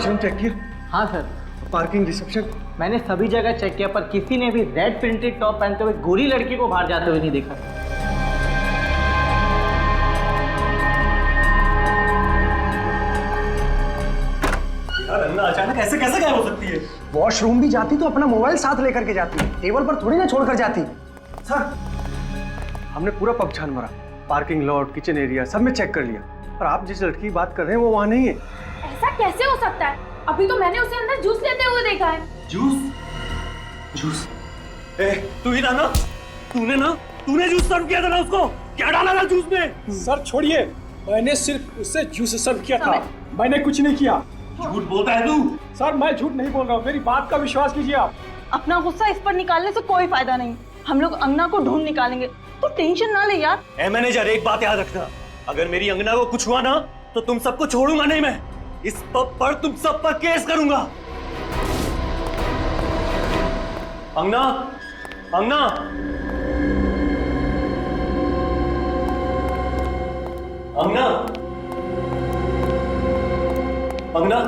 Washroom check किया? हाँ sir, parking, reception? मैंने सभी जगह चेक किया पर किसी ने भी रेड प्रिंटेड टॉप पहनते हुए गोरी लड़की को बाहर जाते हुए नहीं देखा। यार अन्ना अचानक ऐसे कैसे गायब हो सकती है? वॉशरूम भी जाती तो अपना मोबाइल साथ लेकर के जाती, टेबल पर थोड़ी ना छोड़कर जाती। सर, हमने पूरा पब छान मारा, पार्किंग लॉट, किचन एरिया सब में चेक कर लिया, पर आप जिस लड़की की बात कर रहे हैं वो वहाँ नहीं है। ऐसा कैसे हो सकता है? अभी तो मैंने उसे अंदर जूस लेते हुए देखा है। जूस? जूस? तू ही था ना? तूने जूस सर्व किया था ना उसको? क्या डाला था जूस में? सर छोड़िए, मैंने सिर्फ उससे जूस सर्व किया था, मैंने कुछ नहीं किया। झूठ बोलता है तू? सर मैं झूठ नहीं बोल रहा हूँ, मेरी बात का विश्वास कीजिए आप। अपना गुस्सा इस पर निकालने से कोई फायदा नहीं, हम लोग अंगना को ढूंढ निकालेंगे, तो टेंशन ना ले यार। ए मैनेजर, एक बात याद रखना, अगर मेरी अंगना को कुछ हुआ ना तो तुम सबको छोड़ूंगा नहीं मैं। इस पब पर तुम सब पर केस करूंगा। अंगना, अंगना, अंगना, अंगना,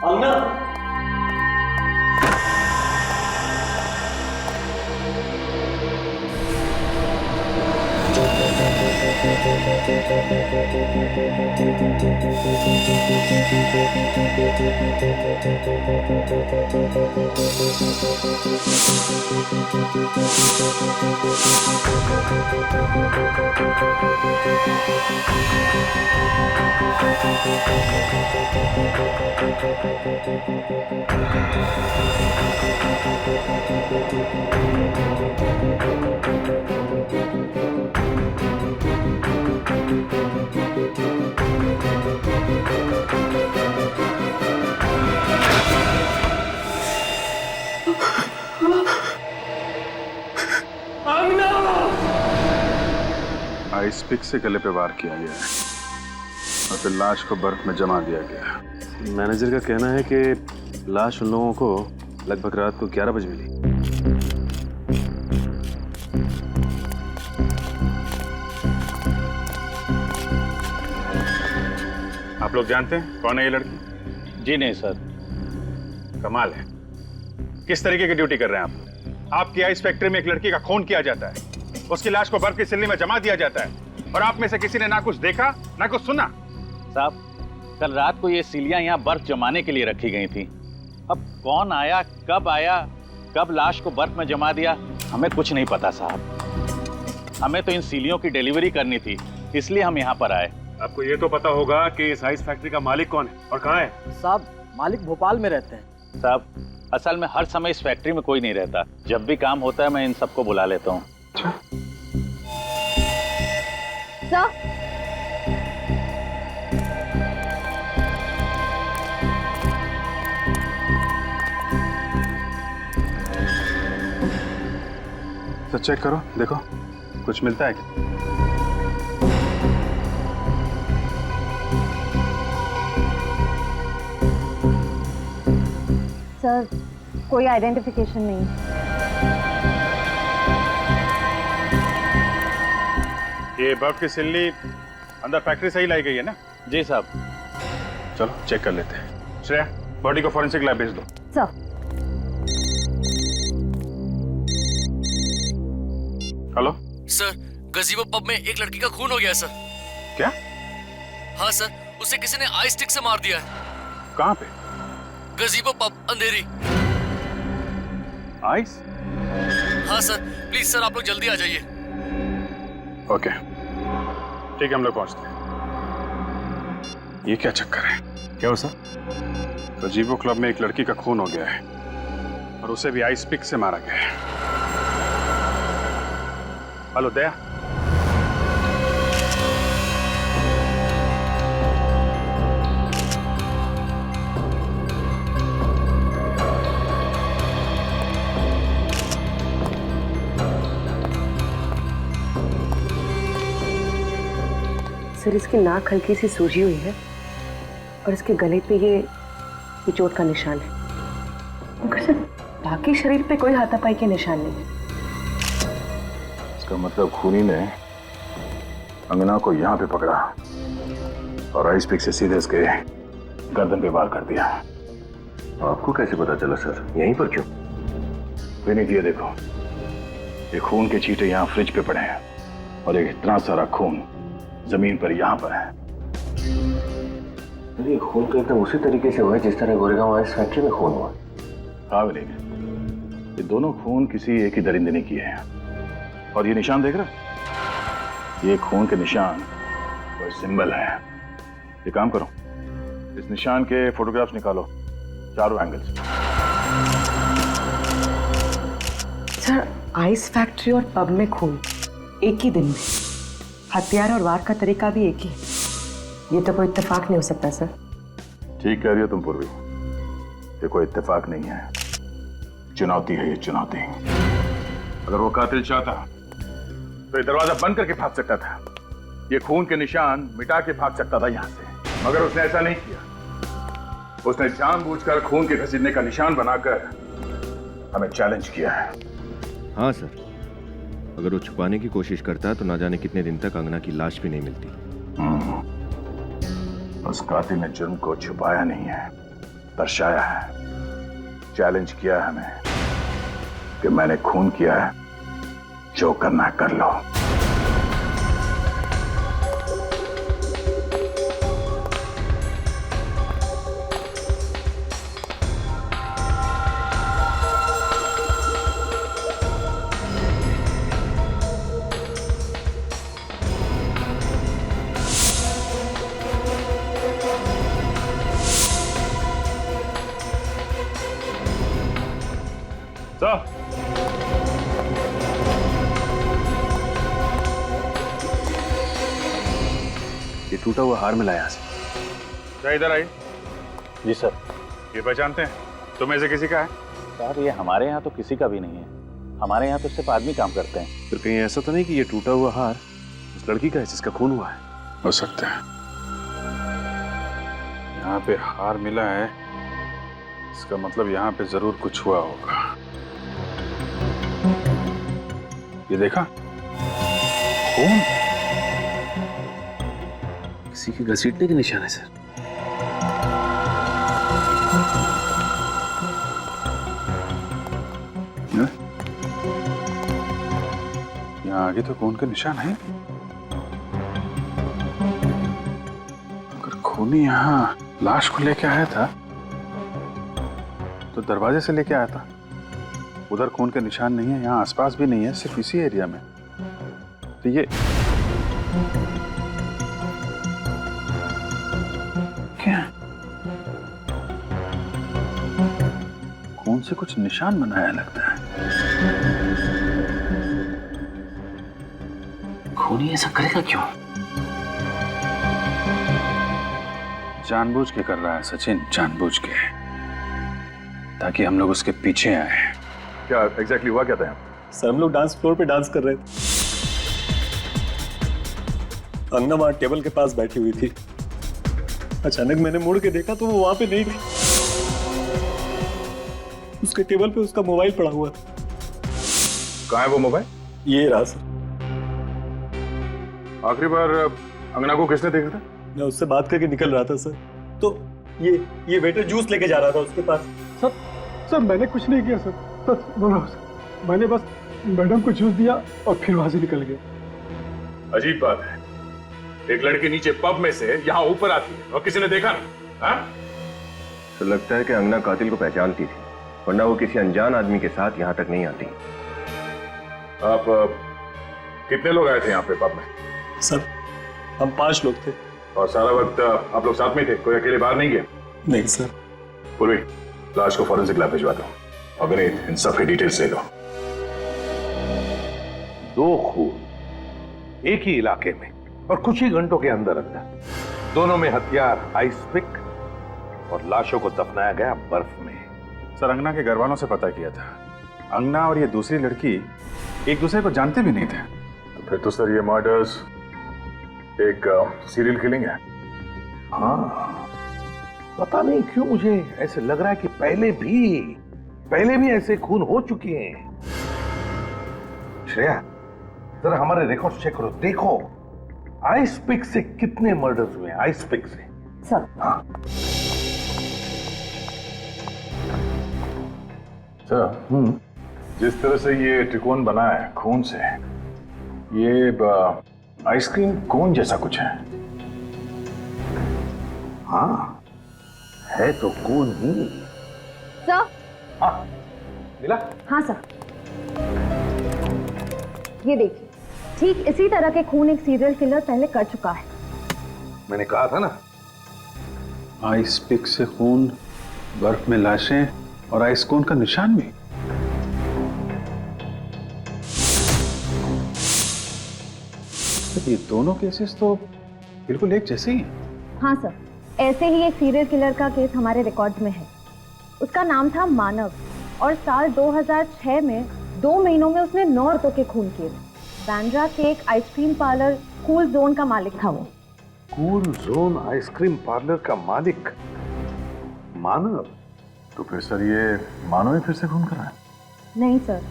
अंगना। आइस पिक से गले पे वार किया गया है और फिर लाश को बर्फ में जमा दिया गया। मैनेजर का कहना है कि लाश उन लोगों को लगभग रात को 11 बजे मिली। आप लोग जानते हैं कौन है ये लड़की? जी नहीं सर। कमाल है, किस तरीके की ड्यूटी कर रहे हैं आप लोग? आपकी आइस फैक्ट्री में एक लड़की का खून किया जाता है, उसकी लाश को बर्फ की सिल्ली में जमा दिया जाता है और आप में से किसी ने ना कुछ देखा ना कुछ सुना। साहब, कल रात को ये सिलियां यहाँ बर्फ जमाने के लिए रखी गई थी। अब कौन आया, कब लाश को बर्फ में जमा दिया, हमें कुछ नहीं पता साहब। हमें तो इन सिलियों की डिलीवरी करनी थी, इसलिए हम यहाँ पर आए। आपको ये तो पता होगा कि इस आइस फैक्ट्री का मालिक कौन है और कहाँ है? साहब, मालिक भोपाल में रहते हैं। साहब, असल में हर समय इस फैक्ट्री में कोई नहीं रहता, जब भी काम होता है मैं इन सबको बुला लेता हूँ। तो चेक करो, देखो कुछ मिलता है क्या? सर, कोई आइडेंटिफिकेशन नहीं। ये बर्फ की सिल्ली अंदर फैक्ट्री से ही लाई गई है ना? जी साहब। चलो चेक कर लेते हैं। श्रेया, बॉडी को फॉरेंसिक लैब भेज दो। सर। हेलो सर, गजीबो पब में एक लड़की का खून हो गया सर। क्या? हाँ सर, उसे किसी ने आइस स्टिक से मार दिया है। कहाँ पे? गजीबो पब, अंधेरी। आइस? हाँ सर, प्लीज सर आप लोग जल्दी आ जाइए। ओके, ठीक है, हम लोग पहुंचते हैं। ये क्या चक्कर है? क्या हो सर? गजीबो क्लब में एक लड़की का खून हो गया है और उसे भी आइस पिक से मारा गया है। हेलो दया, सर, इसकी नाक हल्की सी सूजी हुई है और इसके गले पे ये चोट का निशान है, मगर सर बाकी शरीर पे कोई हाथापाई के निशान नहीं है। इसका मतलब खूनी ने अंगना को यहाँ पे पकड़ा और आइस पिक से सीधे इसके गर्दन पे वार कर दिया। आपको कैसे पता चला सर? यहीं पर क्यों? विनीत ये देखो, ये खून के छींटे यहाँ फ्रिज पे पड़े हैं और एक इतना सारा खून जमीन पर यहाँ पर है। ये खून तो एकदम उसी तरीके से हुआ है जिस तरह गोरेगांव आइस फैक्ट्री में खून हुआ। हाँ विनीत, ये दोनों खून किसी एक ही दरिंदे ने किए हैं। और ये निशान देख रहे? ये खून के निशान वो सिंबल है। ये काम करो, इस निशान के फोटोग्राफ्स निकालो चारों एंगल्स। सर, आइस फैक्ट्री और पब में खून एक ही दिन में, हथियार और वार का तरीका भी एक ही। ये तो कोई इत्तेफाक नहीं हो सकता सर। ठीक कह रही हो तुम पूर्वी, ये कोई इत्तेफाक नहीं है, चुनौती है ये चुनौती। अगर वो कातिल चाहता तो ये दरवाजा बंद करके भाग सकता था, ये खून के निशान मिटा के भाग सकता था यहां से, मगर उसने ऐसा नहीं किया। उसने जानबूझकर खून के घसीटने का निशान बनाकर हमें चैलेंज किया है। हाँ सर, अगर वो छुपाने की कोशिश करता तो ना जाने कितने दिन तक अंगना की लाश भी नहीं मिलती। उस कातिल ने जुर्म को छुपाया नहीं है, दर्शाया है, चैलेंज किया है हमें कि मैंने खून किया है, जो करना है कर लो। ये टूटा हुआ हार मिला यहाँ से। क्या इधर आई? जी सर। ये पहचानते हैं? तुम्हें से किसी का है? सर ये हमारे यहाँ तो किसी का भी नहीं है, हमारे यहाँ तो सिर्फ आदमी काम करते हैं। फिर कहीं ऐसा तो नहीं कि ये टूटा हुआ हार उस लड़की का है जिसका खून हुआ है? हो सकता है। यहाँ पे हार मिला है, इसका मतलब यहाँ पे जरूर कुछ हुआ होगा। ये देखा खून, किसी के घसीटने के निशान है सर। यहाँ आगे तो खून के निशान है। अगर खूनी यहाँ लाश को लेके आया था तो दरवाजे से लेके आया था। उधर खून के निशान नहीं है, यहाँ आसपास भी नहीं है, सिर्फ इसी एरिया में। तो ये क्या? खून से कुछ निशान बनाया लगता है। खूनी ऐसा करेगा क्यों? जानबूझ के कर रहा है सचिन, जानबूझ के, ताकि हम लोग उसके पीछे आए। क्या एग्जैक्टली हुआ क्या था? सर हम लोग डांस फ्लोर पे डांस कर रहे थे, अंगना वहां टेबल के पास बैठी हुई थी। अचानक मैंने मुड़ के देखा तो वो वहां पे नहीं थी। उसके टेबल पे उसका मोबाइल पड़ा हुआ था। कहाँ है वो मोबाइल? ये रहा सर। आखिरी बार अंगना को किसने देखा था? मैं उससे बात करके निकल रहा था सर, तो ये वेटर जूस लेके जा रहा था उसके पास। सर मैंने कुछ नहीं किया सर, सच बोल रहा हूं सर। मैंने बस मैडम को जूस दिया और फिर वहां से निकल गया। अजीब बात है, एक लड़की नीचे पब में से यहाँ ऊपर आती है और किसी ने देखा नहीं। तो लगता है कि अंगना कातिल को पहचानती थी, वरना वो किसी अनजान आदमी के साथ यहाँ तक नहीं आती। आप कितने लोग आए थे यहाँ पे पब में? सर हम 5 लोग थे। और सारा वक्त आप लोग साथ में थे, कोई अकेले बाहर नहीं गया? नहीं सर। पूर्वी, लाश को फॉरेंसिक लैब भिजवा दो और विनीत इन सब की डिटेल्स ले लो। 2 खून एक ही इलाके में और कुछ ही घंटों के अंदर अंदर, दोनों में हथियार आइस पिक और लाशों को दफनाया गया बर्फ में। सर अंगना के घर वालों से पता किया था, अंगना और ये दूसरी लड़की एक दूसरे को जानते भी नहीं थे। तो फिर तो सर ये मर्डर्स एक सीरियल किलिंग है। हाँ, पता नहीं क्यों मुझे ऐसे लग रहा है कि पहले भी ऐसे खून हो चुके हैं। श्रेया, जरा हमारे रिकॉर्ड चेक करो, देखो आइस पिक से कितने मर्डर्स हुए? आइस पिक से? सर। हाँ सर, जिस तरह से ये त्रिकोण बना है खून से, ये आइसक्रीम कोन जैसा कुछ है। हाँ, है तो कोन ही। सर। हाँ, मिला? हाँ सर, ये देखिए, ठीक इसी तरह के खून एक सीरियल किलर पहले कर चुका है। मैंने कहा था ना। आइस पिक से खून, बर्फ में लाशें और आइस कोन का निशान भी। ये दोनों केसेस तो बिल्कुल एक जैसे ही हैं। हाँ सर, ऐसे ही एक सीरियल किलर का केस हमारे रिकॉर्ड में है। उसका नाम था मानव और साल 2006 में 2 महीनों में उसने 9 औरतों के खून किए। बांद्रा के एक आइसक्रीम पार्लर कूल जोन का मालिक था वो। कूल जोन आइसक्रीम पार्लर का मालिक मानव? तो फिर सर ये मानव ही फिर से खून कर रहा है? नहीं सर,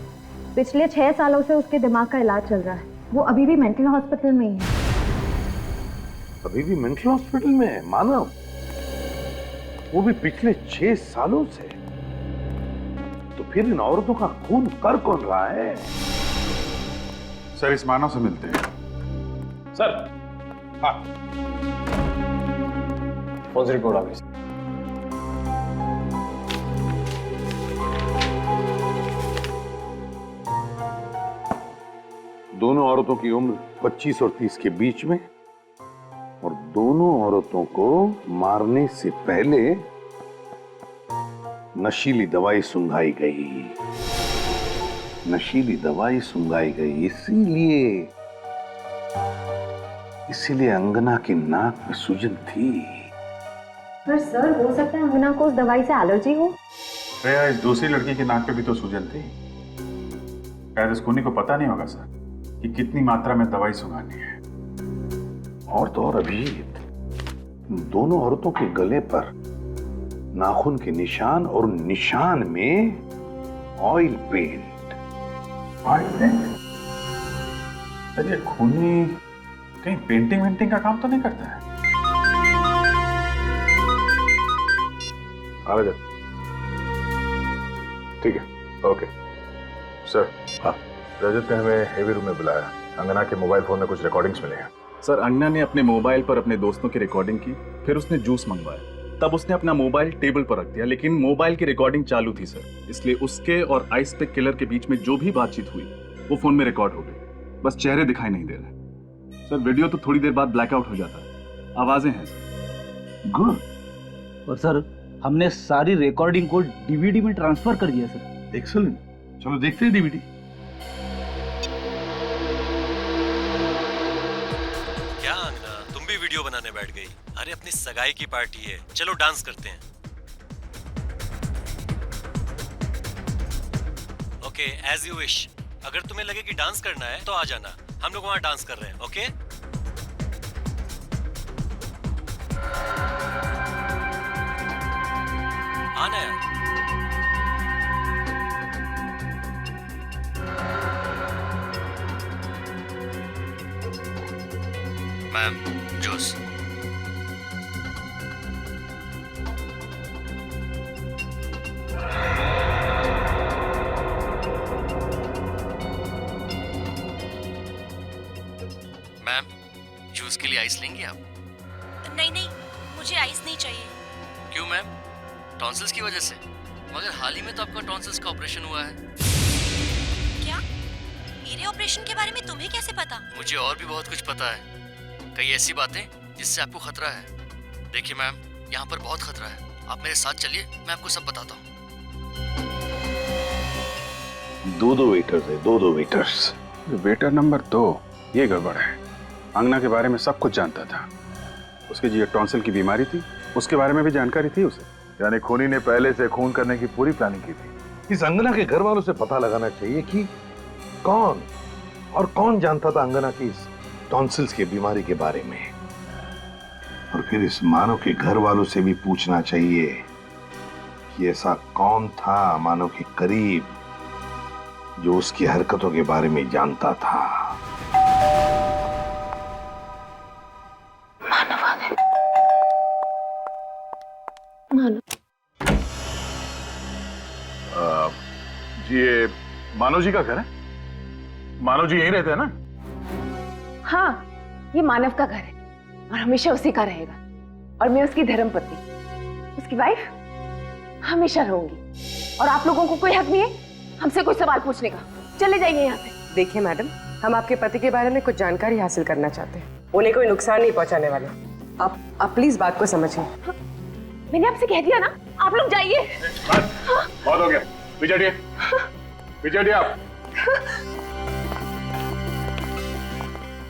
पिछले 6 सालों से उसके दिमाग का इलाज चल रहा है। वो अभी भी मेंटल हॉस्पिटल में ही है। अभी भी मेंटल हॉस्पिटल में है मानव? वो भी पिछले 6 सालों से? तो फिर इन औरतों का खून कर कौन रहा है? सर इस मानव से मिलते हैं। सर। हाँ, कौन सी रिपोर्ट आ गई? दोनों औरतों की उम्र 25 और 30 के बीच में, और दोनों औरतों को मारने से पहले नशीली दवाई सुंघाई गई। नशीली दवाई सुंघाई गई इसीलिए अंगना की नाक में सूजन थी। पर सर, हो सकता है अंगना को उस दवाई से एलर्जी हो। श्रेया, इस दूसरी लड़की की नाक पे भी तो सूजन थी। शायद इस खूनी को पता नहीं होगा सर कि कितनी मात्रा में दवाई सुंघानी है। और तो और अभिजीत, दोनों औरतों के गले पर नाखून के निशान और निशान में oil paint. Oil paint? Sir ये खूनी कहीं पेंटिंग वेंटिंग का काम तो नहीं करता है? आ जा। ठीक है, ओके सर। हाँ, रजत ने हमें हेवी रूम में बुलाया। अंगना के मोबाइल फोन में कुछ रिकॉर्डिंग्स मिले हैं। सर, अंगना ने अपने मोबाइल पर अपने दोस्तों की रिकॉर्डिंग की, फिर उसने जूस मंगवाया। तब उसने अपना मोबाइल टेबल पर रख दिया, लेकिन मोबाइल की रिकॉर्डिंग चालू थी सर, इसलिए उसके और आइस पिक किलर के बीच में जो भी बातचीत हुई वो फोन में रिकॉर्ड हो गई। बस चेहरे दिखाई नहीं दे रहे सर। वीडियो तो थोड़ी देर बाद ब्लैकआउट हो जाता है, आवाजें हैं सर। गुड। और सर, हमने सारी रिकॉर्डिंग को डीवीडी में ट्रांसफर कर दिया सर। एक्सीलेंट, चलो देखते हैं डीवीडी। क्या अंगना, तुम भी वीडियो बनाने बैठ गई? अरे अपनी सगाई की पार्टी है, चलो डांस करते हैं। Okay, as you wish. अगर तुम्हें लगे कि डांस करना है तो आ जाना, हम लोग वहां डांस कर रहे हैं। ओके? आना यार। Ma'am, juice. मैम, जूस के लिए आइस लेंगे आप? नहीं नहीं, मुझे आइस नहीं चाहिए। क्यों मैम? टॉन्सिल्स की वजह से? मगर हाल ही में तो आपका टॉन्सिल्स का ऑपरेशन हुआ है। क्या? मेरे ऑपरेशन के बारे में तुम्हें कैसे पता? मुझे और भी बहुत कुछ पता है, कई ऐसी बातें जिससे आपको खतरा है। देखिए मैम, यहाँ पर बहुत खतरा है, आप मेरे साथ चलिए, मैं आपको सब बताता हूँ। दो वेटर्स है, दो वेटर्स। वेटर नंबर 2 ये गड़बड़ है। अंगना के बारे में सब कुछ जानता था। उसकी जो टॉन्सिल की बीमारी थी उसके बारे में भी जानकारी थी उसे। यानी खूनी ने पहले से खून करने की पूरी प्लानिंग की थी। इस अंगना के घर वालों से पता लगाना चाहिए कि कौन जानता था अंगना की इस टॉन्सिल्स की बीमारी के बारे में। और फिर इस मानव के घर वालों से भी पूछना चाहिए कि ऐसा कौन था मानव के करीब जो उसकी हरकतों के बारे में जानता था। जी ये मानव जी का घर है? मानव जी यहीं रहते हैं ना? हाँ, ये मानव का घर है और हमेशा उसी का रहेगा। और मैं उसकी धर्मपत्नी, उसकी वाइफ हमेशा रहूंगी। और आप लोगों को कोई हक नहीं है हमसे कोई सवाल पूछने का। चले जाइए यहाँ से। देखिए मैडम, हम आपके पति के बारे में कुछ जानकारी हासिल करना चाहते हैं। उन्हें कोई नुकसान नहीं पहुंचाने वाले। आप प्लीज बात को समझिए। मैंने आपसे कह दिया ना, आप लोग जाइए। बहुत हो गया, विजय आप।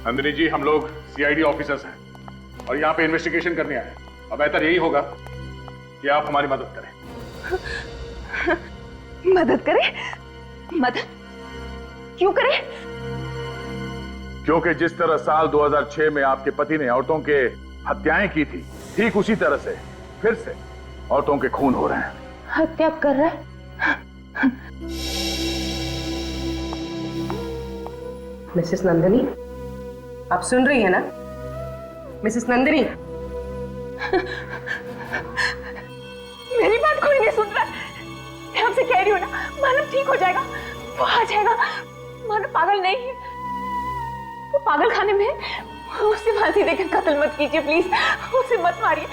नंदिनी जी, हम लोग सीआईडी ऑफिसर्स हैं और यहाँ पे इन्वेस्टिगेशन करने आए हैं। अब बेहतर यही होगा कि आप हमारी मदद करें। मदद करें? मदद क्यों करें? क्योंकि जिस तरह साल 2006 में आपके पति ने औरतों के हत्याएं की थी, ठीक उसी तरह से फिर से औरतों के खून हो रहे हैं। हत्या कर रहा है? मिसेस नंदिनी, आप सुन रही है ना? मिसेस नंदिनी, मेरी बात कोई नहीं सुन रहा। मैं आपसे कह रही हूँ ना, मानव ठीक हो जाएगा, वो आ जाएगा। मानव पागल नहीं है, वो पागल खाने में है। उसे फांसी देकर कत्ल मत कीजिए प्लीज, उसे मत मारिए।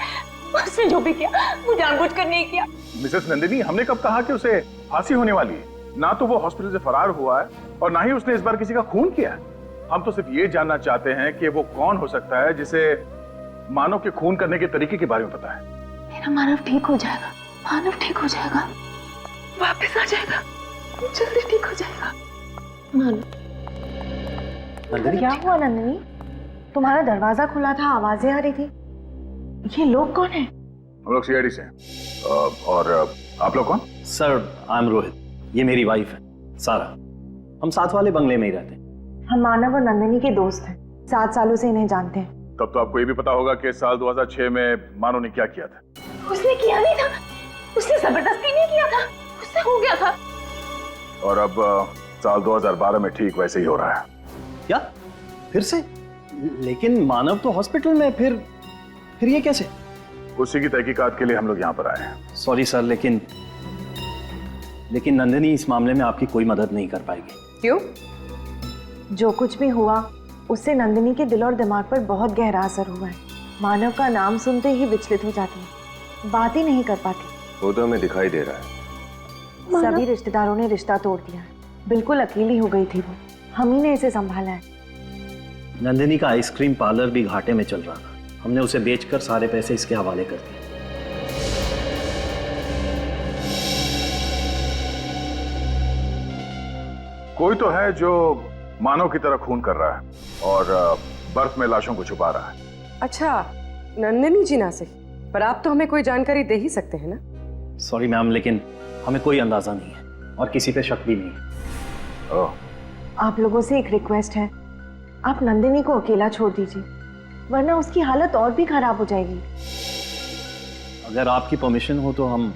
उसने जो भी किया वो जानबूझकर नहीं किया। मिसेस नंदिनी, हमने कब कहा कि उसे फांसी होने वाली है? ना तो वो हॉस्पिटल से फरार हुआ है और ना ही उसने इस बार किसी का खून किया है। हम तो सिर्फ ये जानना चाहते हैं कि वो कौन हो सकता है जिसे मानव के खून करने के तरीके के बारे में पता है। मेरा मानव ठीक हो जाएगा, मानव ठीक हो जाएगा, वापस आ जाएगा, जल्दी ठीक हो जाएगा। मानव। क्या हुआ नंदिनी? तुम्हारा दरवाजा खुला था, आवाजें आ रही थी। ये लोग कौन हैं? हम लोग सीआईडी से हैं। और आप लोग कौन? सर, आई एम रोहित, ये मेरी वाइफ है सारा। हम साथ वाले बंगले में ही रहते हैं। हम मानव और नंदिनी के दोस्त हैं, 7 सालों से इन्हें जानते हैं। तब तो आपको ये भी पता होगा कि साल 2006 में मानव ने क्या किया था। उसने किया नहीं था, उसने जबरदस्ती नहीं किया था, उससे हो गया था। और अब साल 2012 में ठीक वैसे ही हो रहा है। क्या? फिर से? लेकिन मानव तो हॉस्पिटल में, फिर ये कैसे? उसी की तहकीकात के लिए हम लोग यहाँ पर आए हैं। सॉरी सर, लेकिन नंदिनी इस मामले में आपकी कोई मदद नहीं कर पाएगी। क्यों? जो कुछ भी हुआ उससे नंदिनी के दिल और दिमाग पर बहुत गहरा असर हुआ है। मानव का नाम सुनते ही विचलित हो जाती है, बात ही नहीं कर पाती। वो तो हमें दिखाई दे रहा है। सभी रिश्तेदारों ने रिश्ता तोड़ दिया है, बिल्कुल अकेली हो गई थी वो। हम ही ने इसे संभाला है। नंदिनी का आइसक्रीम पार्लर भी घाटे में चल रहा था, हमने उसे बेचकर सारे पैसे इसके हवाले कर दिए। कोई तो है जो मानव की तरह खून कर रहा है और बर्फ में लाशों को छुपा रहा है। अच्छा, नंदिनी जी ना सही, पर आप तो हमें कोई जानकारी दे ही सकते हैं ना? सॉरी मैम, लेकिन हमें कोई अंदाजा नहीं है और किसी पे शक भी नहीं है। आप लोगों से एक रिक्वेस्ट है, आप नंदिनी को अकेला छोड़ दीजिए, वरना उसकी हालत और भी खराब हो जाएगी। अगर आपकी परमिशन हो तो हम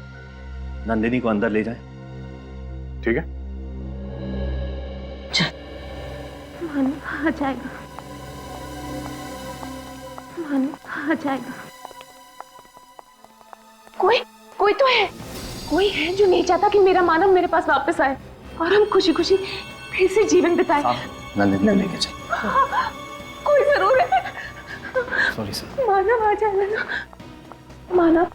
नंदिनी को अंदर ले जाएं। ठीक है। मानव आ जाएगा, मानव आ जाएगा। कोई तो है, कोई है जो नहीं चाहता कि मेरा मानव मेरे पास वापस आए और हम खुशी खुशी फिर से जीवन बिताए। नंदिनी को लेके जाइए। कोई जरूर है। Sorry sir. मानव आ जाएगा ना? मानव।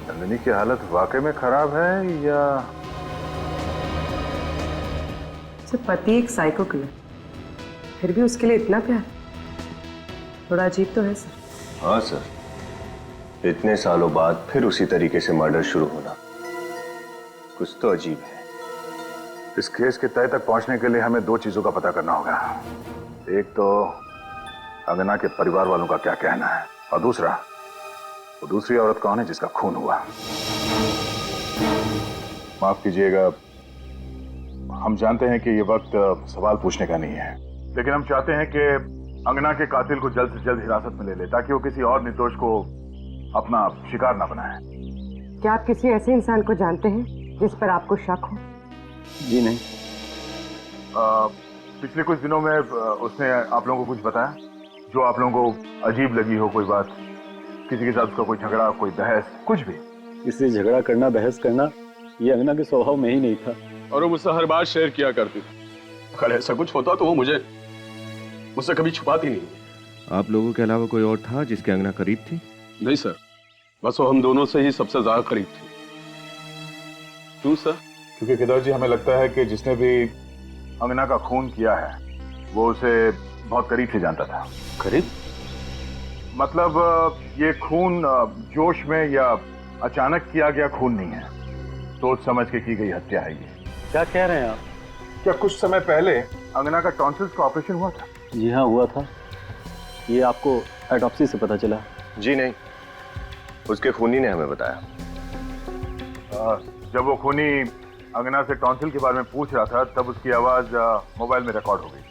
नंदिनी की हालत वाकई में खराब है या? सर, पति एक साइको किलर, फिर भी उसके लिए इतना प्यार, थोड़ा अजीब तो है सर। हाँ सर, इतने सालों बाद फिर उसी तरीके से मर्डर शुरू होना कुछ तो अजीब है। इस केस के तय तक पहुंचने के लिए हमें 2 चीजों का पता करना होगा। एक तो अंगना के परिवार वालों का क्या कहना है और दूसरा, वो दूसरी औरत कौन है जिसका खून हुआ। माफ कीजिएगा, हम जानते हैं कि ये वक्त सवाल पूछने का नहीं है, लेकिन हम चाहते हैं कि अंगना के कातिल को जल्द से जल्द हिरासत में ले ले ताकि वो किसी और निर्दोष को अपना शिकार ना बनाए। क्या आप किसी ऐसे इंसान को जानते हैं जिस पर आपको शक हो? जी नहीं। पिछले कुछ दिनों में उसने आप लोगों को कुछ बताया जो आप लोगों को अजीब लगी हो? कोई बात, किसी के साथ उसका कोई झगड़ा, कोई बहस, कुछ भी? इसलिए झगड़ा करना, बहस करना ये अंगना के स्वभाव में ही नहीं था। और वो मुझसे हर बात शेयर किया करती थी। अगर ऐसा कुछ होता तो वो मुझसे कभी छुपाती नहीं। आप लोगों के अलावा कोई और था जिसके अंगना करीब थी? नहीं सर, बस वो हम दोनों से ही सबसे ज्यादा करीब थी। क्यों सर? क्योंकि केदार जी, हमें लगता है कि जिसने भी अंगना का खून किया है वो उसे बहुत करीब से जानता था। करीब? मतलब ये खून जोश में या अचानक किया गया खून नहीं है, सोच समझ के की गई हत्या है ये। क्या कह रहे हैं आप? क्या कुछ समय पहले अंगना का टॉन्सिल्स का ऑपरेशन हुआ था? जी हाँ, हुआ था। ये आपको ऑटोप्सी से पता चला? जी नहीं, उसके खूनी ने हमें बताया। जब वो खूनी अंगना से टॉन्सिल के बारे में पूछ रहा था तब उसकी आवाज मोबाइल में रिकॉर्ड हो गई।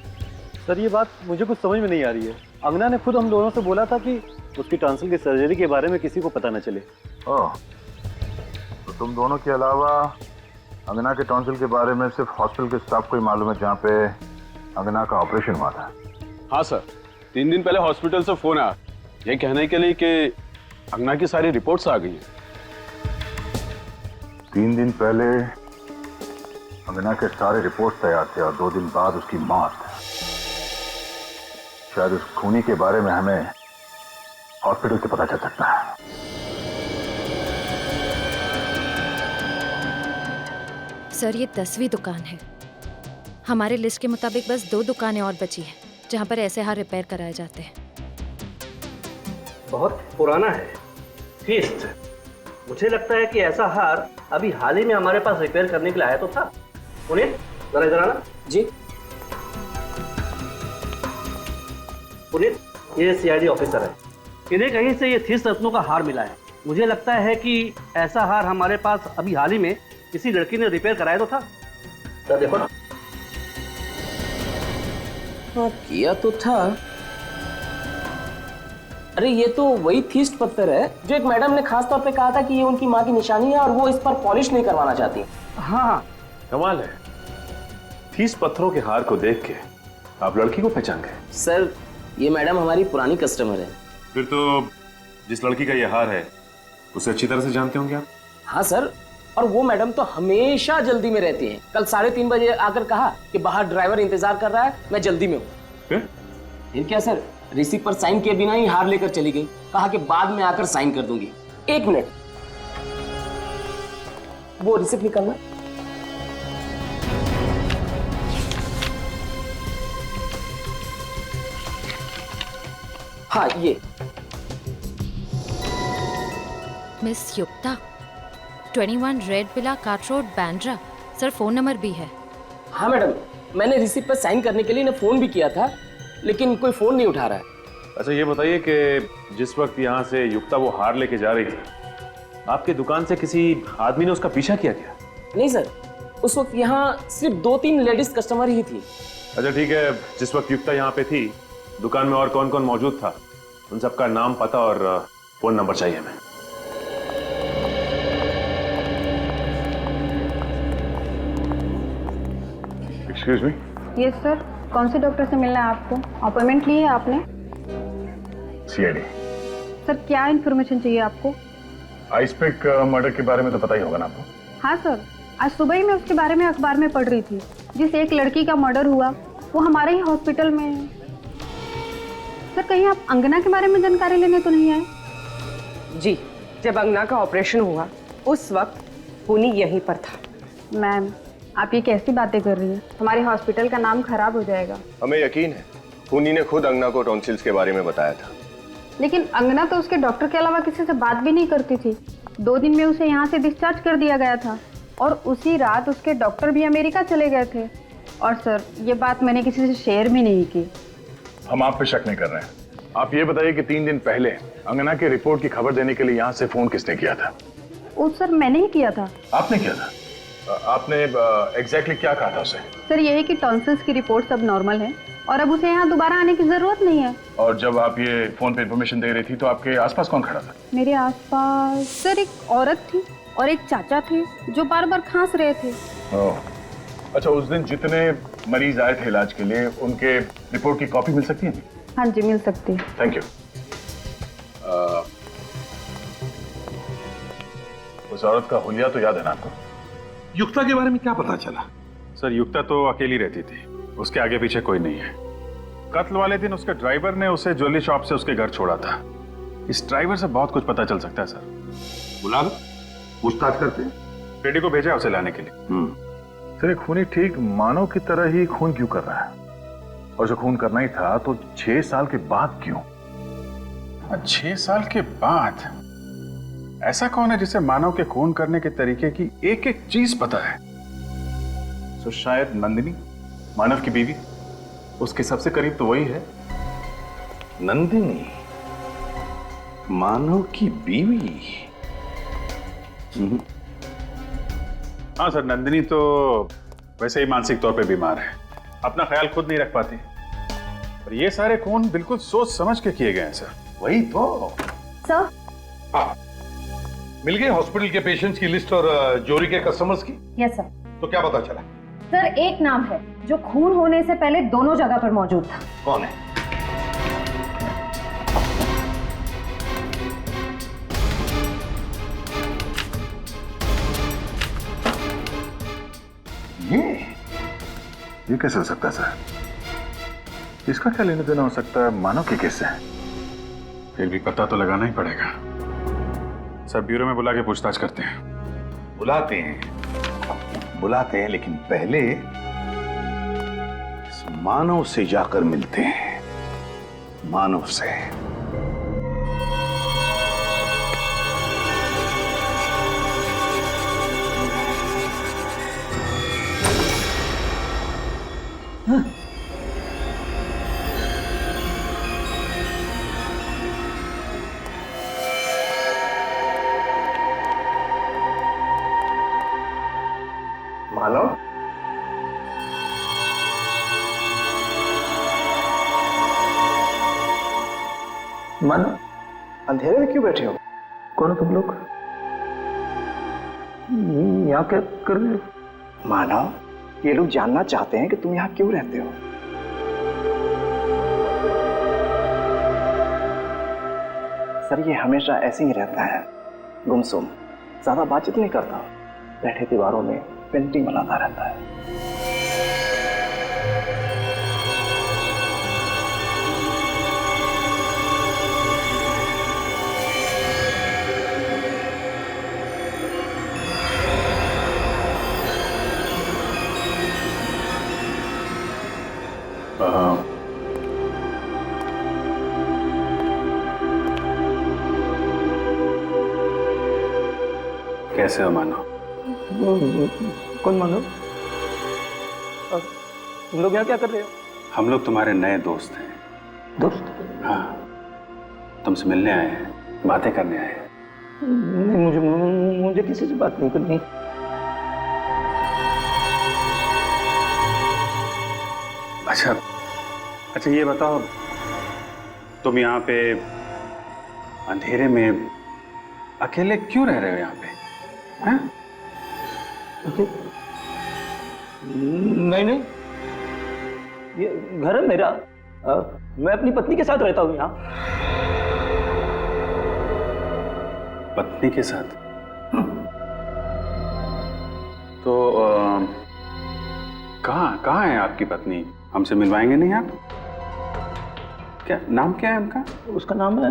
सर, ये बात मुझे कुछ समझ में नहीं आ रही है। अंगना ने खुद हम दोनों से बोला था कि उसकी टॉन्सिल की सर्जरी के बारे में किसी को पता न चले। ओह, तो तुम दोनों के अलावा अंगना के टॉन्सिल के बारे में सिर्फ हॉस्पिटल के स्टाफ को ही मालूम है जहाँ पे अंगना का ऑपरेशन हुआ था? हाँ सर, 3 दिन पहले हॉस्पिटल से फोन आया ये कहने के लिए कि अंगना की सारी रिपोर्ट्स आ गई हैं। 3 दिन पहले अंगना के सारे रिपोर्ट तैयार थे और 2 दिन बाद उसकी मौत। शायद उस खूनी के बारे में हमें हॉस्पिटल से पता चल सकता है। सर, ये 10वीं दुकान है। हमारे लिस्ट के मुताबिक बस 2 दुकानें और बची हैं जहाँ पर ऐसे हार रिपेयर कराए जाते हैं। बहुत पुराना है फीस्ट। मुझे लगता है कि ऐसा हार अभी हाल ही में हमारे पास रिपेयर करने के लिए आया तो था। उन्हें जरा इधर आना। जी पुनीत, ये सीआईडी ऑफिसर है। इन्हें कहीं से ये 30 रत्नों का हार मिला है। मुझे लगता है कि ऐसा हार हमारे पास अभी हाल ही में किसी लड़की ने रिपेयर कराया तो था। तो देखो ना। हाँ, किया तो था। अरे ये तो वही थीस्ट पत्थर है जो एक मैडम ने खास तौर पे कहा था कि ये उनकी माँ की निशानी है और वो इस पर पॉलिश नहीं करवाना चाहती। हाँ, कमाल है। 30 पत्थरों के हार को देख के आप लड़की को पहचान गए? सर, ये मैडम हमारी पुरानी कस्टमर है। फिर तो जिस लड़की का ये हार है उसे अच्छी तरह से जानते होंगे आप? हाँ सर, और वो मैडम तो हमेशा जल्दी में रहती हैं। कल 3:30 बजे आकर कहा कि बाहर ड्राइवर इंतजार कर रहा है, मैं जल्दी में हूँ। फिर क्या सर, रिसीप्ट पर साइन किए बिना ही हार लेकर चली गई। कहा कि बाद में आकर साइन कर दूंगी। 1 मिनट, वो रिसीप्ट निकालना। हाँ, ये मिस युक्ता, 21 red villa cart road, Bandra. Sir, phone number भी है। हाँ मैडम, मैंने रिसीप्ट पर साइन करने के लिए इन्हें फोन भी किया था, लेकिन कोई फोन नहीं उठा रहा है। अच्छा, ये बताइए कि जिस वक्त यहाँ से युक्ता वो हार लेके जा रही थी, आपके दुकान से किसी आदमी ने उसका पीछा किया क्या? नहीं सर, उस वक्त यहाँ सिर्फ 2-3 लेडीज कस्टमर ही थी। अच्छा ठीक है, जिस वक्त युक्ता यहाँ पे थी दुकान में और कौन कौन मौजूद था, उन सबका नाम, पता और फोन नंबर चाहिए हमें। Excuse me. यस सर, कौन से डॉक्टर से मिलना है आपको? अपॉइंटमेंट ली है आपने? सीआईडी। सर, क्या इन्फॉर्मेशन चाहिए आपको? आइसपिक मर्डर के बारे में तो पता ही होगा ना आपको? हाँ सर, आज सुबह ही मैं उसके बारे में अखबार में पढ़ रही थी। जिस एक लड़की का मर्डर हुआ वो हमारे ही हॉस्पिटल में है। सर, कहीं आप अंगना के बारे में जानकारी लेने तो नहीं आए? जी, जब अंगना का ऑपरेशन हुआ उस वक्त खूनी यहीं पर था। मैम, आप ये कैसी बातें कर रही हैं? हमारे हॉस्पिटल का नाम खराब हो जाएगा। हमें यकीन है खूनी ने खुद अंगना को टॉन्सिल्स के बारे में बताया था। लेकिन अंगना तो उसके डॉक्टर के अलावा किसी से बात भी नहीं करती थी। 2 दिन में उसे यहाँ से डिस्चार्ज कर दिया गया था और उसी रात उसके डॉक्टर भी अमेरिका चले गए थे। और सर, ये बात मैंने किसी से शेयर भी नहीं की। हम आप पे शक नहीं कर रहे हैं। आप ये बताइए कि 3 दिन पहले अंगना के रिपोर्ट की खबर देने के लिए यहाँ से फोन किसने किया था? वो सर, मैंने ही किया था। आपने किया था? आपने एग्जैक्टली क्या कहा था उसे? सर, यही कि टॉन्सिल्स की रिपोर्ट सब नॉर्मल है और अब उसे यहाँ दोबारा आने की जरूरत नहीं है। और जब आप ये फोन पे इंफॉर्मेशन दे रही थी तो आपके आसपास कौन खड़ा था? मेरे आसपास सर एक औरत थी और एक चाचा थे जो बार बार खांस रहे थे। ओह, अच्छा, उस दिन जितने मरीज आए थे इलाज के लिए उनके रिपोर्ट की कॉपी मिल सकती है? हाँ जी, मिल सकती है। Thank you. उस औरत का हुलिया तो याद है ना आपको? युक्ता के बारे में क्या पता चला? सर युक्ता तो अकेली रहती थी, उसके आगे पीछे कोई नहीं है। कत्ल वाले दिन उसके ड्राइवर ने उसे ज्वेलरी शॉप से उसके घर छोड़ा था। इस ड्राइवर से बहुत कुछ पता चल सकता है सर। बुला लो, पूछताछ करते हैं। रेडी को भेजा उसे लाने के लिए। सर एक खूनी ठीक मानव की तरह ही खून क्यों कर रहा है? और जो खून करना ही था तो 6 साल के बाद क्यों? 6 साल के बाद? ऐसा कौन है जिसे मानव के खून करने के तरीके की एक एक चीज पता है? तो शायद नंदिनी, मानव की बीवी। उसके सबसे करीब तो वही है। नंदिनी मानव की बीवी? हाँ सर, नंदिनी तो वैसे ही मानसिक तौर पे बीमार है, अपना ख्याल खुद नहीं रख पाती। और ये सारे खून बिल्कुल सोच समझ के किए गए हैं सर। वही तो सर। हाँ, मिल गए हॉस्पिटल के पेशेंट्स की लिस्ट और जोरी के कस्टमर्स की? Yes sir. तो क्या पता चला? सर एक नाम है जो खून होने से पहले दोनों जगह पर मौजूद था। कौन है? ये कैसे हो सकता है सर? इसका क्या लेना देना हो सकता है मानव के केस से? फिर भी पता तो लगाना ही पड़ेगा सर। ब्यूरो में बुला के पूछताछ करते हैं। बुलाते हैं लेकिन पहले इस मानव से जाकर मिलते हैं। मानव से। मानव, मानव, अंधेरे में क्यों बैठे हो? कौन हो तुम लोग? यहाँ क्या कर रहे हो? मानव, ये लोग जानना चाहते हैं कि तुम यहाँ क्यों रहते हो। सर ये हमेशा ऐसे ही रहता है, गुमसुम, ज्यादा बातचीत नहीं करता, बैठे दीवारों में पेंटिंग बनाता रहता है। कैसे हो मानव? कौन मानव? तुम लोग यहाँ क्या कर रहे हो? हम लोग तुम्हारे नए दोस्त हैं। दोस्त? हाँ, तुमसे मिलने आए हैं, बातें करने आए हैं। नहीं, मुझे किसी से बात नहीं करनी। अच्छा ये बताओ, तुम यहाँ पे अंधेरे में अकेले क्यों रह रहे हो यहाँ पे? हाँ? नहीं, ये घर है मेरा। मैं अपनी पत्नी के साथ रहता हूँ यहाँ। पत्नी के साथ? तो कहाँ है आपकी पत्नी? हमसे मिलवाएंगे नहीं आप? क्या नाम क्या है उनका? उसका नाम है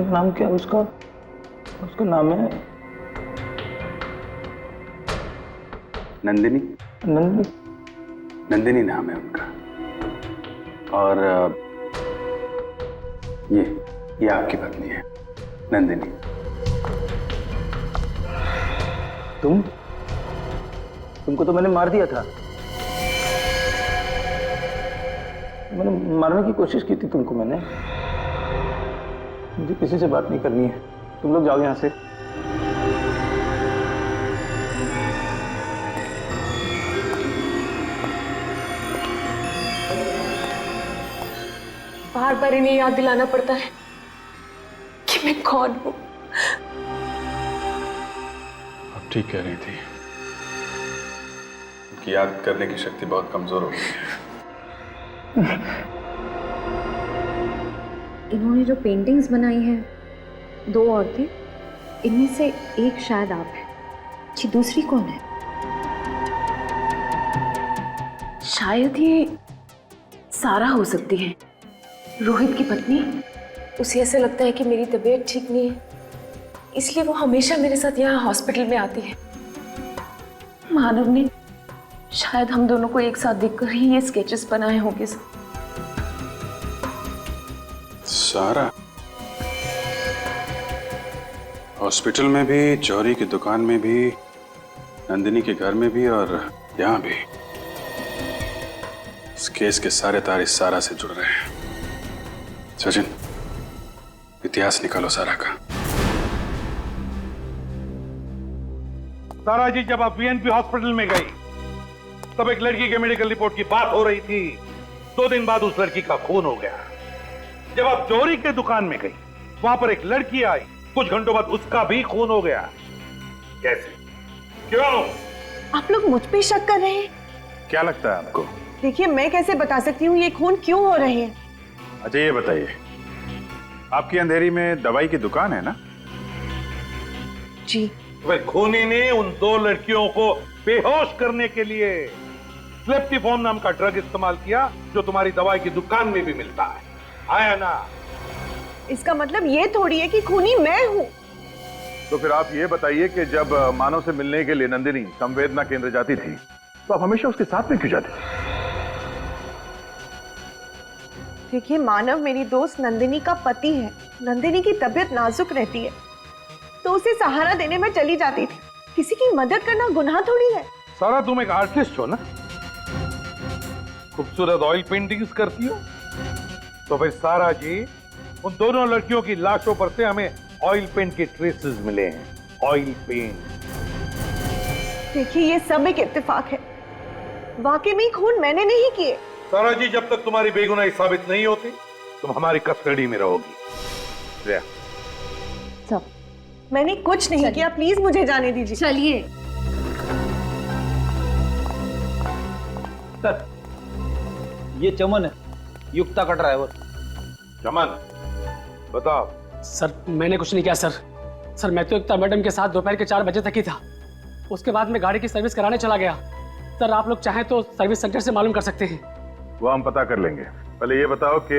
नाम क्या? उसका नाम है नंदिनी। नंदिनी? नंदिनी नाम है उनका। और ये आपकी पत्नी है, नंदिनी। तुमको तो मैंने मार दिया था। मैंने मारने की कोशिश की थी तुमको मैंने। मुझे किसी से बात नहीं करनी है, तुम लोग जाओ यहाँ से। बार बार इन्हें याद दिलाना पड़ता है कि मैं कौन हूं। अब ठीक कह रही थी, उनकी याद करने की शक्ति बहुत कमजोर हो गई है। इन्होंने जो पेंटिंग्स बनाई हैं, 2 औरतें, इनमें से एक शायद आप हैं। जी, दूसरी कौन है? शायद ये सारा हो सकती है, रोहित की पत्नी। उसे ऐसा लगता है कि मेरी तबीयत ठीक नहीं है, इसलिए वो हमेशा मेरे साथ यहाँ हॉस्पिटल में आती है। मानव ने शायद हम दोनों को एक साथ देखकर ही ये स्केचेस बनाए होंगे। सारा हॉस्पिटल में भी, जौहरी की दुकान में भी, नंदिनी के घर में भी और यहाँ भी। इस केस के सारे तार इस सारा से जुड़ रहे हैं। सचिन, इतिहास निकालो सारा का। सारा जी, जब आप वीएनपी हॉस्पिटल में गई तब एक लड़की के मेडिकल रिपोर्ट की बात हो रही थी। 2 दिन बाद उस लड़की का खून हो गया। जब आप जौहरी के दुकान में गई, वहां पर एक लड़की आई, कुछ घंटों बाद उसका भी खून हो गया। कैसे? क्यों? आप लोग मुझ पे शक कर रहे हैं? क्या लगता है आपको? देखिए, मैं कैसे बता सकती हूँ ये खून क्यों हो रहे हैं। अच्छा ये बताइए, आपकी अंधेरी में दवाई की दुकान है ना? जी। वह खूनी ने उन 2 लड़कियों को बेहोश करने के लिए स्लेप्टिफॉर्म नाम का ड्रग इस्तेमाल किया, जो तुम्हारी दवाई की दुकान में भी मिलता है। आया ना? इसका मतलब ये थोड़ी है कि खूनी मैं हूँ। तो फिर आप ये बताइए कि जब मानव से मिलने के लिए नंदिनी संवेदना केंद्र जाती थी, तो आप हमेशा उसके साथ में क्यों जाती थी? देखिए, मानव मेरी दोस्त नंदिनी का पति है। नंदिनी की तबीयत नाजुक रहती है, तो उसे सहारा देने में चली जाती थी। किसी की मदद करना गुनाह थोड़ी है। सारा, तुम एक आर्टिस्ट हो ना? खूबसूरत ऑयल पेंटिंग्स करती हो। तो फिर सारा जी, उन दोनों लड़कियों की लाशों पर से हमें ऑयल पेंट के ट्रेसेस मिले हैं। Oil paint. देखिए, ये सब एक इत्तेफाक है। वाकई में खून मैंने नहीं किए। सारा जी, जब तक तुम्हारी बेगुनाही साबित नहीं होती, तुम हमारी कस्टडी में रहोगी। सब मैंने कुछ नहीं किया, प्लीज मुझे जाने दीजिए। चलिए। सर, ये चमन है, युक्ता का ड्राइवर। चमन, बताओ। सर, मैंने कुछ नहीं किया सर। सर, मैं तो युक्ता मैडम के साथ दोपहर के 4 बजे तक ही था। उसके बाद मैं गाड़ी की सर्विस कराने चला गया। सर, आप लोग चाहें तो सर्विस सेंटर से मालूम कर सकते हैं। वो हम पता कर लेंगे। पहले ये बताओ कि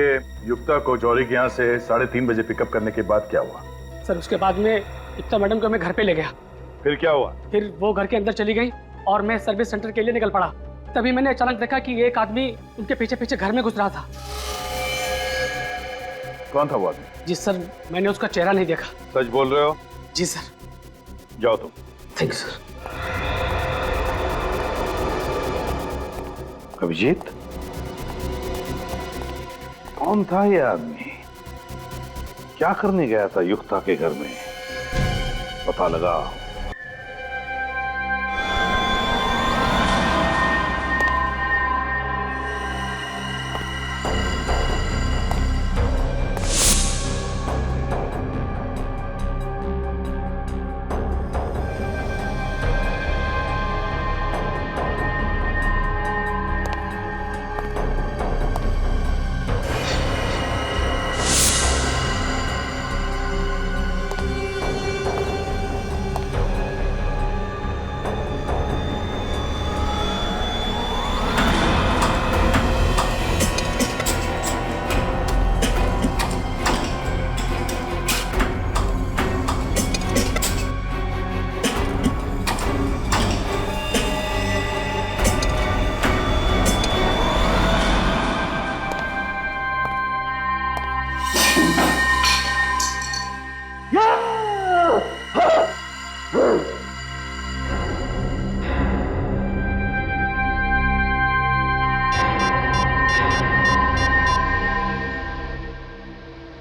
युक्ता को जौहरी के यहाँ से 3:30 बजे पिकअप करने के बाद क्या हुआ? सर, उसके बाद में युक्ता मैडम को मैं घर पे ले गया। फिर क्या हुआ? फिर वो घर के अंदर चली गई और मैं सर्विस सेंटर के लिए निकल पड़ा। तभी मैंने अचानक देखा कि एक आदमी उनके पीछे पीछे घर में घुस रहा था। कौन था वो आदमी? जी सर, मैंने उसका चेहरा नहीं देखा। सच बोल रहे हो? जी सर। जाओ तुम। Thank you sir. अभिजीत, कौन था ये आदमी? क्या करने गया था युक्ता के घर में? पता लगा।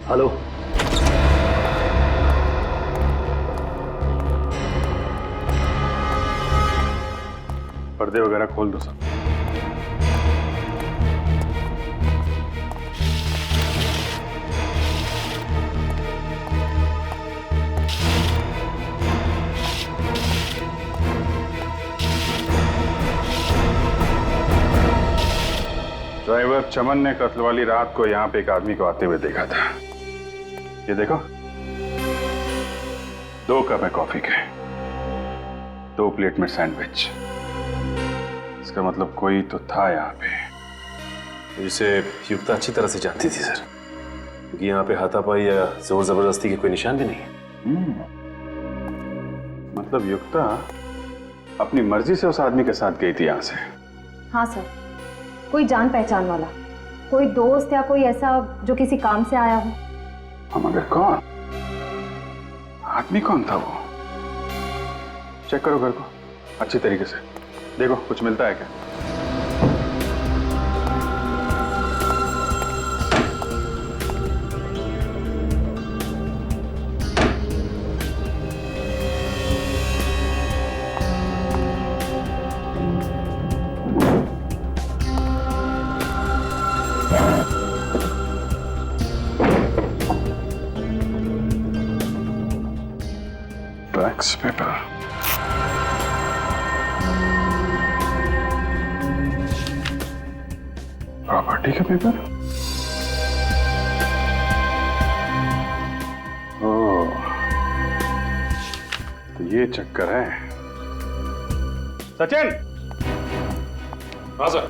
हेलो। पर्दे वगैरह खोल दो सब। ड्राइवर चमन ने कत्ल वाली रात को यहाँ पे एक आदमी को आते हुए देखा था। ये देखो, 2 कप है कॉफी के, 2 प्लेट में सैंडविच। इसका मतलब कोई तो था यहाँ पे। जिसे युक्ता अच्छी तरह से जानती थी सर, क्योंकि यहाँ पे हाथापाई या जोर जबरदस्ती के कोई निशान भी नहीं है। मतलब युक्ता अपनी मर्जी से उस आदमी के साथ गई थी यहाँ से? हाँ सर, कोई जान पहचान वाला, कोई दोस्त या कोई ऐसा जो किसी काम से आया हो। हम मगर कौन? आदमी कौन था वो? चेक करो घर को अच्छी तरीके से, देखो कुछ मिलता है क्या। टैक्स पेपर, प्रॉपर्टी का पेपर। ओह, तो ये चक्कर है। सचिन! हाँ सर।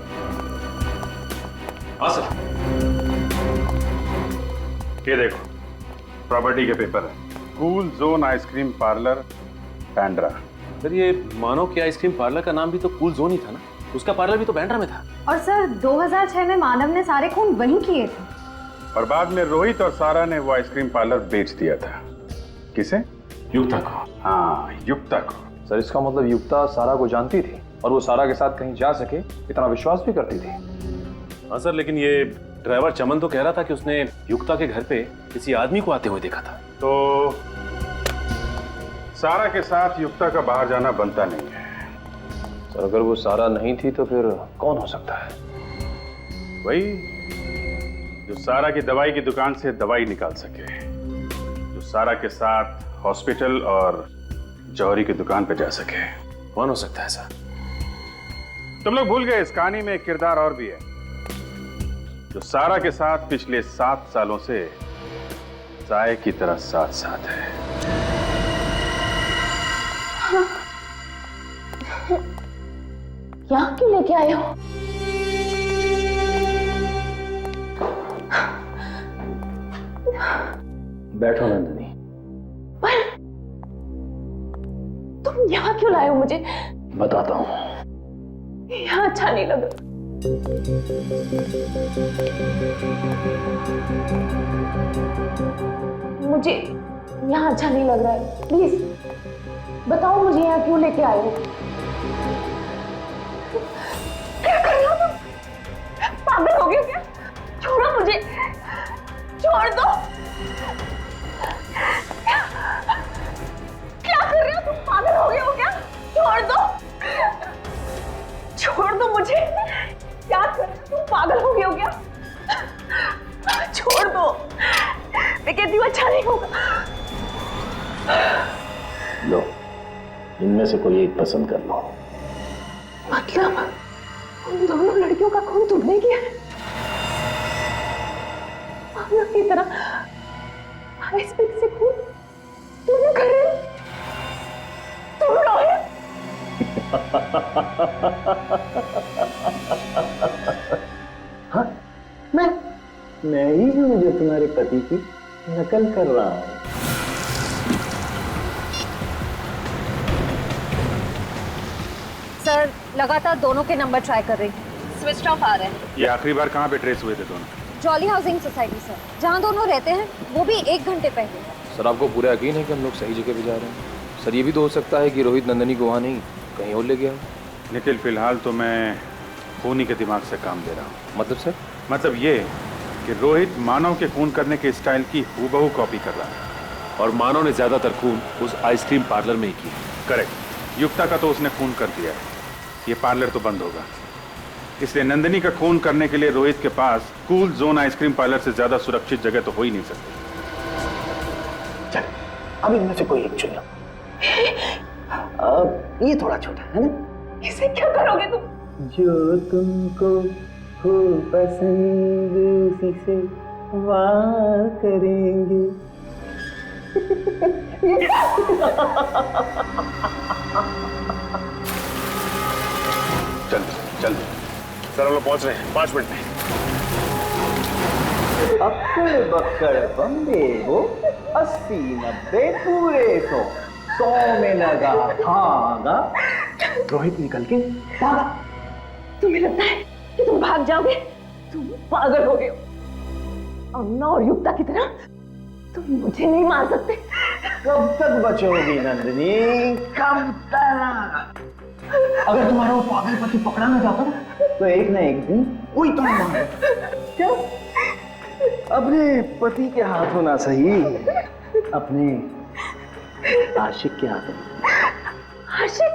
हाँ सर। ये देखो, प्रॉपर्टी के पेपर है। Cool zone ice cream parlour, Bandra. Sir ये मानव के आइसक्रीम पार्लर का नाम भी तो कूल जोन ही था ना, उसका पार्लर भी तो बैंड्रा में था। और सर 2006 में मानव ने सारे खून वहीं किए थे। और बाद में रोहित और सारा ने वो आइसक्रीम पार्लर बेच दिया था। किसे? युक्ता को। हाँ, युक्ता को। सर इसका मतलब युक्ता सारा को जानती थी और वो सारा के साथ कहीं जा सके इतना विश्वास भी करती थी। हाँ सर, लेकिन ये ड्राइवर चमन तो कह रहा था कि उसने युक्ता के घर पे किसी आदमी को आते हुए देखा था। तो सारा के साथ युक्ता का बाहर जाना बनता नहीं है। सर अगर वो सारा नहीं थी तो फिर कौन हो सकता है? वही जो सारा की दवाई की दुकान से दवाई निकाल सके, जो सारा के साथ हॉस्पिटल और जौहरी की दुकान पे जा सके। कौन हो सकता है सर? तुम लोग भूल गए इस कहानी में एक किरदार और भी है, जो सारा के साथ पिछले 7 सालों से साए की तरह साथ साथ है। यहाँ क्यों लेके आए हो? बैठो नंदिनी। पर तुम यहाँ क्यों लाए हो मुझे? बताता हूँ। यहाँ अच्छा नहीं लगा। मुझे यहाँ अच्छा नहीं लग रहा है, प्लीज बताओ मुझे यहाँ क्यों लेके आए हो? क्या कर रहे हो तुम? पागल हो गए हो क्या? छोड़ो मुझे, छोड़ दो। क्या कर रहे हो तुम? पागल हो गए हो क्या? छोड़ दो, छोड़ दो मुझे। क्या कर रहे हो तुम? पागल हो गए हो क्या? छोड़ दो, मैं कहती हूँ अच्छा नहीं होगा। लो, इनमें से कोई एक पसंद कर लो। मतलब उन दोनों लड़कियों का खून तुमने किया है? पागल की तरह आइसपिक से खून तुमने कर रहे हो? तुम रोहित? हाँ, मैं ही हूँ जो तुम्हारे पति की नकल कर रहा हूँ। सर लगातार दोनों के नंबर ट्राई कर रही हूँ, स्विच ऑफ आ रहे हैं। ये आखिरी बार कहाँ पे ट्रेस हुए थे दोनों? जॉली हाउसिंग सोसाइटी सर, जहाँ दोनों रहते हैं, वो भी 1 घंटे पहले। सर आपको पूरा यकीन है कि हम लोग सही जगह पे जा रहे हैं? सर ये भी तो हो सकता है कि रोहित नंदिनी को वहाँ नहीं कहीं और ले गया हो। निखिल, फिलहाल तो मैं खूनी के दिमाग से काम ले रहा हूँ। मतलब सर? मतलब ये कि रोहित मानव के खून करने के स्टाइल की हूबहू कॉपी कर रहा है। और मानव ने ज्यादातर खून उस आइसक्रीम पार्लर में ही किया। करेक्ट। युक्ता का तो उसने खून कर दिया है, ये पार्लर तो बंद होगा। इसलिए नंदिनी का खून करने के लिए रोहित के पास कूल जोन आइसक्रीम पार्लर से ज्यादा सुरक्षित जगह तो हो ही नहीं सकती। चल, अब इनमें से कोई एक चुन लो। ये थोड़ा छोटा है ना? इसे क्या करोगे तुम? जो तुमको हो पसंद उसी से वार करेंगे। जल्दी सर, हम लोग पहुंच रहे हैं 5 मिनट में। अक्कड़ बक्कड़ बम्बे हो, 80 90 पूरे 100 में लगा धागा। रोहित निकल के भागा। तुम्हें लगता है कि तुम भाग जाओगे? तुम पागल हो गए हो। अम्ना और युक्ता की तरह तुम मुझे नहीं मार सकते। कब तक बचोगी नंदिनी, कब तक? अगर तुम्हारा वो पागल पति पकड़ा ना जाता तो एक ना एक दिन वही तुम्हें मार। क्या? अपने पति के हाथों ना सही, अपने आशिक के हाथों। आशिक?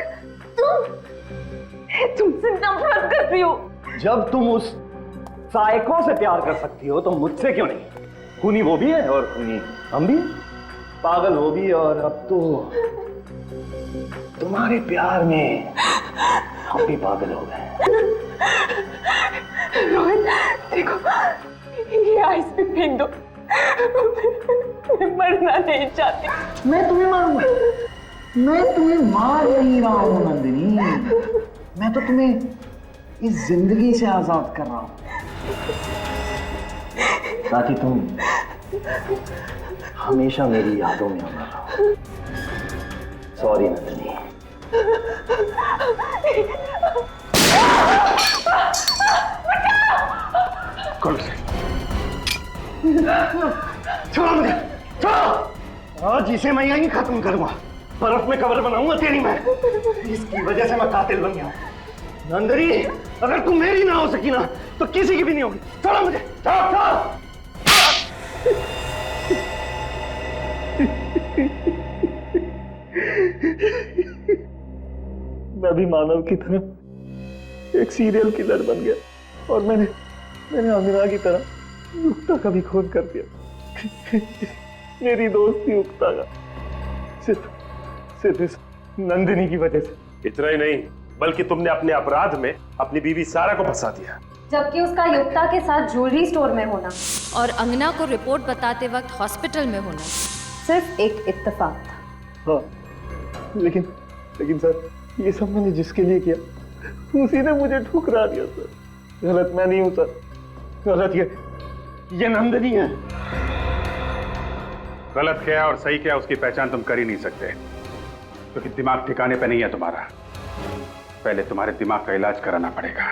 तुमसे नफरत करती हो। जब तुम उस साइको से प्यार कर सकती हो तो मुझसे क्यों नहीं? खूनी वो भी है और खूनी हम भी, पागल वो भी, और अब तो तुम्हारे प्यार में हम भी पागल हो गए। रोहित देखो, ये आइस पे फेंक दो। मैं मरना नहीं चाहती। मैं तुम्हें मारूंगा? मैं तुम्हें मार नहीं रहा हूं नंदिनी, मैं तो तुम्हें इस जिंदगी से आजाद कर रहा हूं ताकि तुम हमेशा मेरी यादों में अमर रहो। सॉरी नंदिनी। कौन से? छोड़ो मुझे, छोड़ो। आज इसे मैं यहीं खत्म करूंगा, बर्फ में कब्र बनाऊंगा तेरी मैं। इसकी वजह से मैं कातिल बन गया हूं। नंदिनी, अगर तुम मेरी ना हो सकी ना तो किसी की भी नहीं होगी। छोड़ो मुझे, छोड़ो। मैं भी मानव की तरह एक सीरियल किलर बन गया और मैंने अमीना की तरह युक्ता का भी खून कर दिया। मेरी दोस्ती युक्ता का सिर्फ इस नंदिनी की वजह से। इतना ही नहीं, बल्कि तुमने अपने अपराध में अपनी बीवी सारा को फंसा दिया, जबकि उसका युक्ता के साथ ज्वेलरी स्टोर में होना और अंगना को रिपोर्ट बताते वक्त हॉस्पिटल में होना सिर्फ एक इत्तेफाक था। हाँ, लेकिन सर, ये सब मैंने जिसके लिए किया उसी ने मुझे ठुकरा दिया सर। गलत मैं नहीं हूं सर, गलत ये नंदिनी है। गलत क्या और सही क्या उसकी पहचान तुम कर ही नहीं सकते, क्योंकि दिमाग ठिकाने पे नहीं है तुम्हारा। पहले तुम्हारे दिमाग का इलाज कराना पड़ेगा,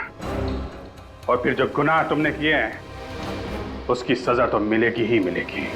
और फिर जो गुनाह तुमने किए हैं उसकी सजा तो मिलेगी ही मिलेगी।